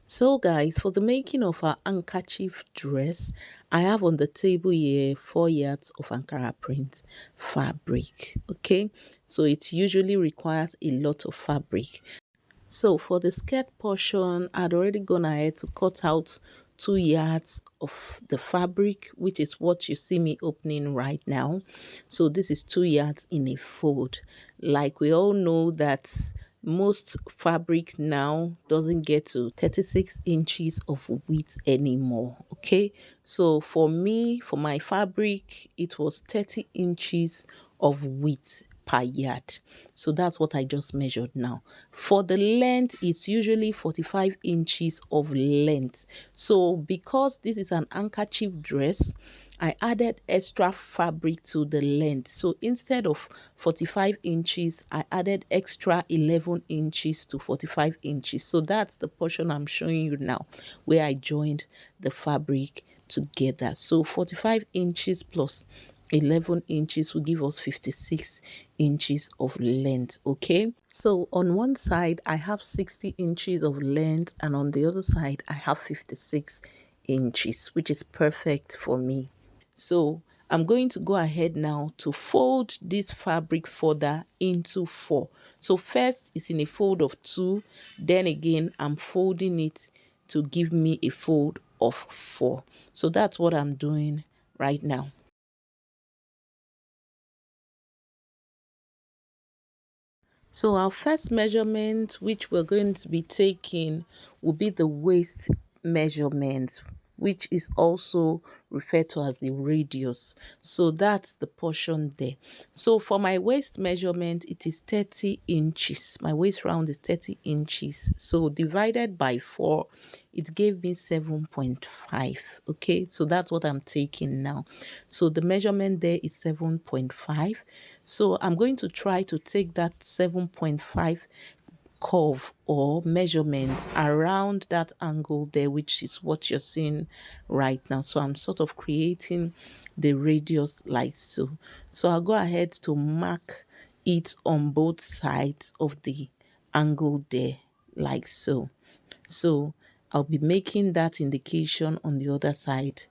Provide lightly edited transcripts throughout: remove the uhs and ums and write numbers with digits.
So guys, for the making of our handkerchief dress, I have on the table here 4 yards of Ankara print fabric. Okay, so it usually requires a lot of fabric. So for the skirt portion, I'd already gone ahead to cut out 2 yards of the fabric, which is what you see me opening right now. So this is 2 yards in a fold. Like we all know that most fabric now doesn't get to 36 inches of width anymore. Okay, so for me, for my fabric, it was 30 inches of width per yard. So that's what I just measured now. For the length, it's usually 45 inches of length. So because this is an handkerchief dress, I added extra fabric to the length. So instead of 45 inches, I added extra 11 inches to 45 inches. So that's the portion I'm showing you now, where I joined the fabric together. So 45 inches plus 11 inches will give us 56 inches of length. Okay, so on one side I have 60 inches of length, and on the other side I have 56 inches, which is perfect for me. So I'm going to go ahead now to fold this fabric further into 4. So first it's in a fold of 2, then again I'm folding it to give me a fold of 4. So that's what I'm doing right now. So our first measurement, which we're going to be taking, will be the waist measurement, which is also referred to as the radius. So that's the portion there. So for my waist measurement, it is 30 inches. My waist round is 30 inches. So divided by 4, it gave me 7.5. Okay, so that's what I'm taking now. So the measurement there is 7.5. So I'm going to try to take that 7.5 curve or measurement around that angle there, which is what you're seeing right now. So I'm sort of creating the radius like so. So I'll go ahead to mark it on both sides of the angle there like so. So I'll be making that indication on the other side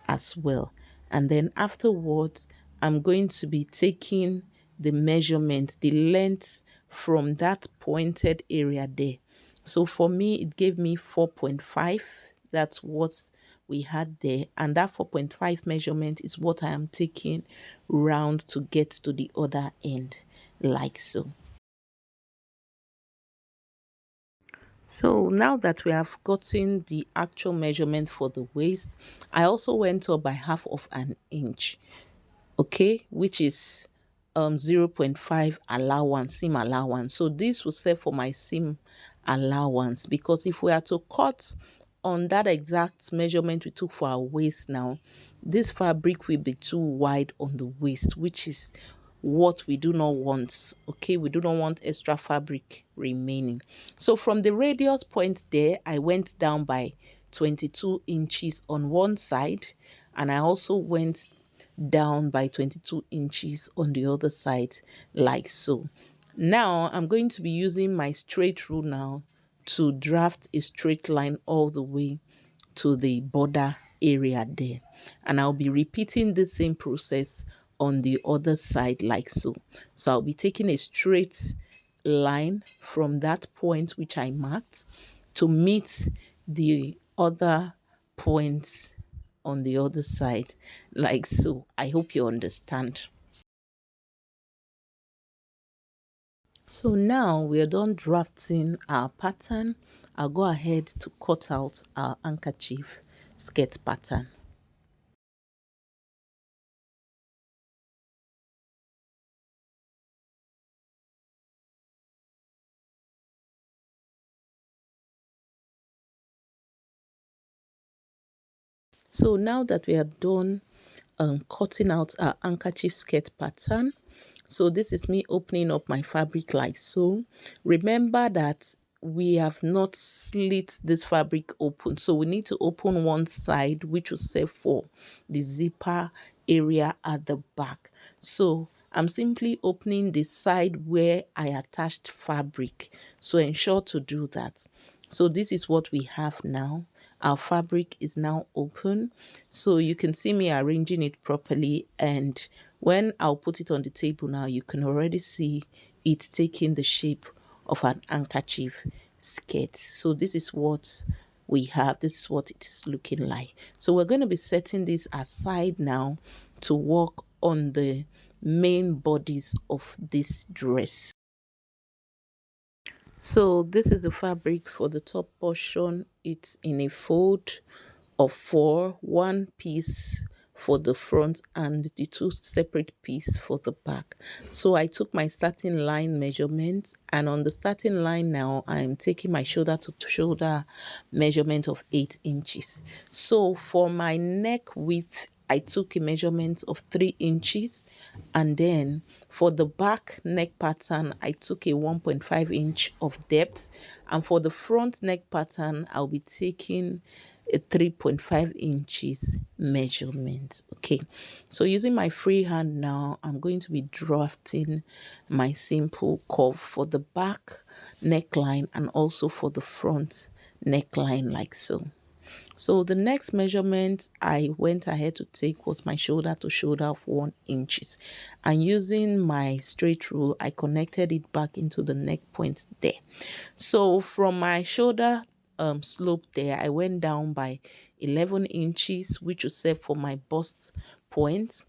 as well. And then afterwards, I'm going to be taking the measurement, the length from that pointed area there. So for me, it gave me 4.5. That's what we had there. And that 4.5 measurement is what I am taking round to get to the other end, like so. So now that we have gotten the actual measurement for the waist, I also went up by half of an inch, okay, which is 0.5 allowance, seam allowance. So this will serve for my seam allowance, because if we are to cut on that exact measurement we took for our waist now, this fabric will be too wide on the waist, which is what we do not want. Okay, we do not want extra fabric remaining. So from the radius point there, I went down by 22 inches on one side, and I also went down by 22 inches on the other side, like so. Now I'm going to be using my straight rule now to draft a straight line all the way to the border area there, and I'll be repeating the same process on the other side like so. So I'll be taking a straight line from that point which I marked to meet the other points on the other side like so. I hope you understand. So now we are done drafting our pattern. I'll go ahead to cut out our handkerchief skirt pattern. So now that we are done cutting out our handkerchief skirt pattern, so this is me opening up my fabric like so. Remember that we have not slit this fabric open, so we need to open one side, which will serve for the zipper area at the back. So I'm simply opening the side where I attached fabric, so ensure to do that. So this is what we have now. Our fabric is now open. So you can see me arranging it properly, and when I'll put it on the table now, you can already see it taking the shape of an handkerchief skirt. So this is what we have. This is what it is looking like. So we're going to be setting this aside now to work on the main bodies of this dress. So this is the fabric for the top portion. It's in a fold of four, one piece for the front and the two separate piece for the back. So I took my starting line measurement, and on the starting line now I'm taking my shoulder to shoulder measurement of 8 inches. So for my neck width, I took a measurement of 3 inches, and then for the back neck pattern I took a 1.5 inch of depth, and for the front neck pattern I'll be taking a 3.5 inches measurement. Okay, so using my free hand now, I'm going to be drafting my simple curve for the back neckline and also for the front neckline, like so. So the next measurement I went ahead to take was my shoulder to shoulder of 1 inches, and using my straight rule I connected it back into the neck point there. So from my shoulder slope there, I went down by 11 inches, which was set for my bust point.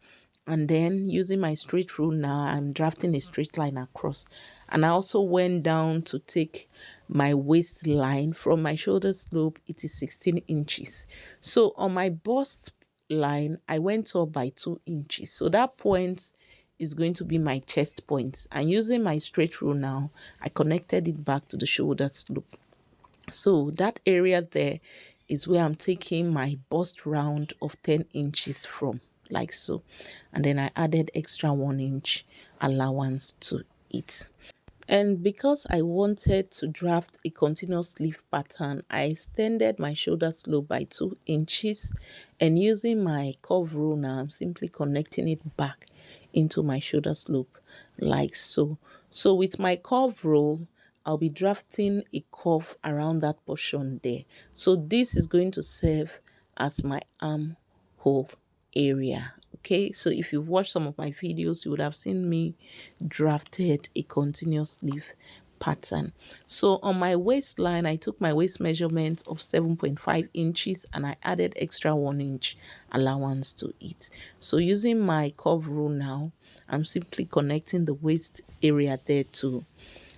And then using my straight rule now, I'm drafting a straight line across. And I also went down to take my waistline. From my shoulder slope, it is 16 inches. So on my bust line, I went up by 2 inches. So that point is going to be my chest point. And using my straight rule now, I connected it back to the shoulder slope. So that area there is where I'm taking my bust round of 10 inches from, like so. And then I added extra 1 inch allowance to it. And because I wanted to draft a continuous sleeve pattern, I extended my shoulder slope by 2 inches, and using my curve rule now, I'm simply connecting it back into my shoulder slope, like so. So with my curve rule, I'll be drafting a curve around that portion there. So this is going to serve as my armhole area. Okay, so if you've watched some of my videos, you would have seen me drafted a continuous sleeve pattern. So on my waistline, I took my waist measurement of 7.5 inches and I added extra 1 inch allowance to it. So using my curve rule now, I'm simply connecting the waist area there to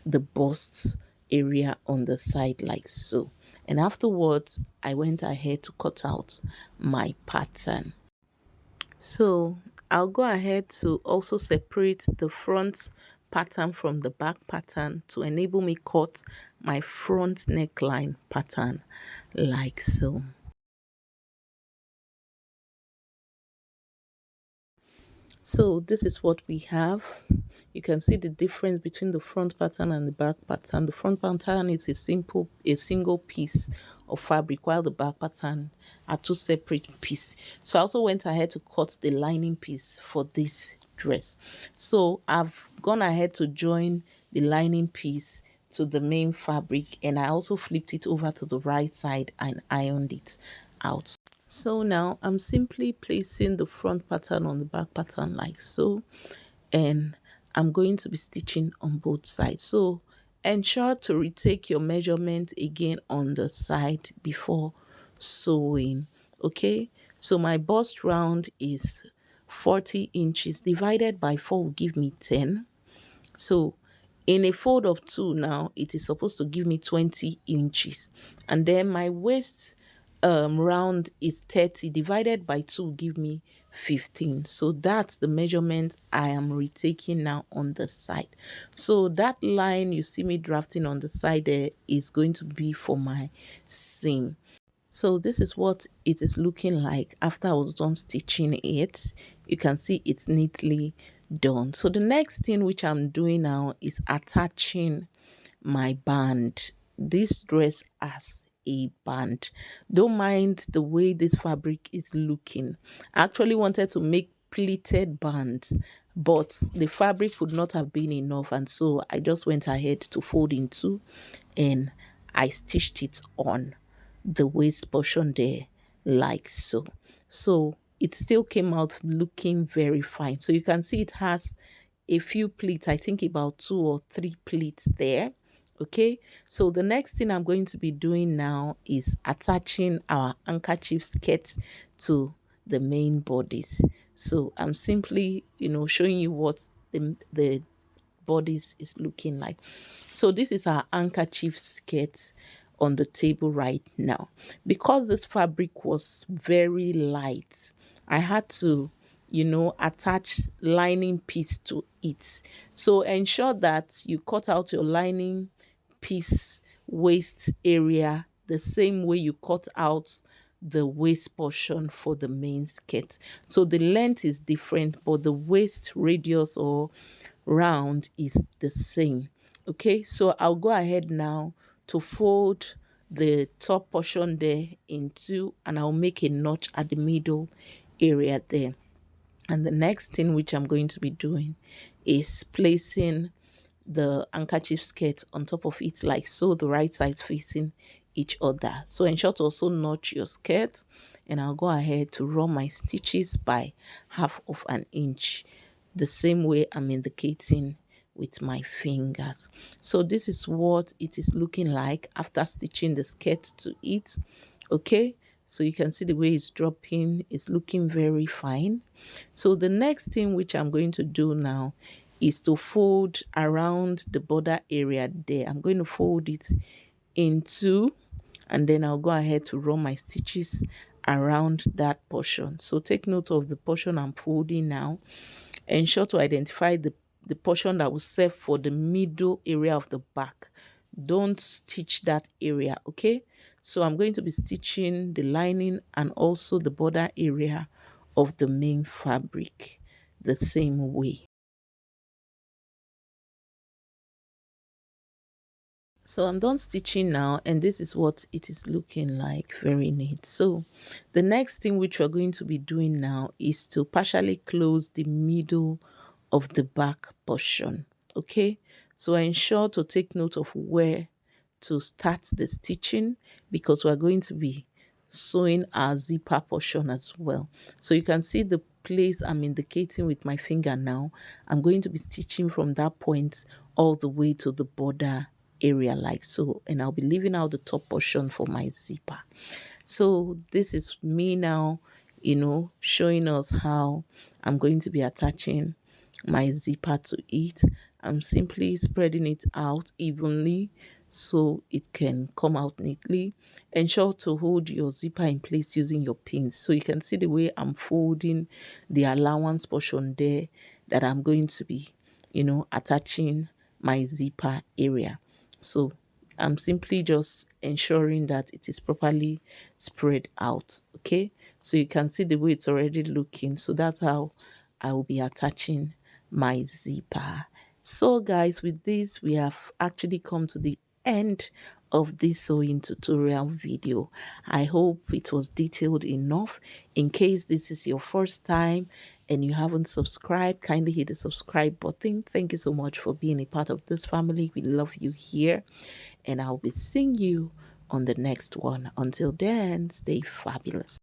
the bust area on the side, like so. And afterwards, I went ahead to cut out my pattern. So I'll go ahead to also separate the front pattern from the back pattern to enable me cut my front neckline pattern, like so. So this is what we have. You can see the difference between the front pattern and the back pattern. The front pattern is a single piece of fabric, while the back pattern are two separate pieces. So I also went ahead to cut the lining piece for this dress. So I've gone ahead to join the lining piece to the main fabric, and I also flipped it over to the right side and ironed it out. So now I'm simply placing the front pattern on the back pattern, like so, and I'm going to be stitching on both sides. So ensure to retake your measurement again on the side before sewing. Okay, so my bust round is 40 inches divided by 4 will give me 10. So in a fold of 2 now, it is supposed to give me 20 inches. And then my waist round is 30 divided by 2 give me 15. So that's the measurement I am retaking now on the side. So that line you see me drafting on the side there is going to be for my seam. So this is what it is looking like after I was done stitching it. You can see it's neatly done. So the next thing which I'm doing now is attaching my band. This dress has a band. Don't mind the way this fabric is looking. I actually wanted to make pleated bands, but the fabric would not have been enough, and so I just went ahead to fold in two and I stitched it on the waist portion there, like so. So it still came out looking very fine. So you can see it has a few pleats, I think about 2 or 3 pleats there. Okay, so the next thing I'm going to be doing now is attaching our handkerchief skirt to the main bodies. So I'm simply, showing you what the bodies is looking like. So this is our handkerchief skirt on the table right now. Because this fabric was very light, I had to, attach lining piece to it. So ensure that you cut out your lining piece waist area the same way you cut out the waist portion for the main skirt. So the length is different, but the waist radius or round is the same. Okay, so I'll go ahead now to fold the top portion there in two, and I'll make a notch at the middle area there. And the next thing which I'm going to be doing is placing the handkerchief skirt on top of it, like so, the right sides facing each other. So ensure to also notch your skirt, and I'll go ahead to run my stitches by 1/2 inch, the same way I'm indicating with my fingers. So this is what it is looking like after stitching the skirt to it. Okay, so you can see the way it's dropping, it's looking very fine. So the next thing which I'm going to do now is to fold around the border area there. I'm going to fold it in two, and then I'll go ahead to run my stitches around that portion. So take note of the portion I'm folding now. Ensure to identify the portion that will serve for the middle area of the back. Don't stitch that area, okay? So I'm going to be stitching the lining and also the border area of the main fabric the same way. So I'm done stitching now, and this is what it is looking like, very neat. So the next thing which we're going to be doing now is to partially close the middle of the back portion. Okay, so ensure to take note of where to start the stitching, because we're going to be sewing our zipper portion as well. So you can see the place I'm indicating with my finger now. I'm going to be stitching from that point all the way to the border area, like so, and I'll be leaving out the top portion for my zipper. So this is me now, showing us how I'm going to be attaching my zipper to it. I'm simply spreading it out evenly so it can come out neatly. Ensure to hold your zipper in place using your pins. So you can see the way I'm folding the allowance portion there, that I'm going to be, attaching my zipper area. So I'm simply just ensuring that it is properly spread out. Okay, so you can see the way it's already looking. So that's how I will be attaching my zipper. So guys, with this we have actually come to the end of this sewing tutorial video. I hope it was detailed enough. In case this is your first time and you haven't subscribed, kindly hit the subscribe button. Thank you so much for being a part of this family. We love you here, and I'll be seeing you on the next one. Until then, stay fabulous.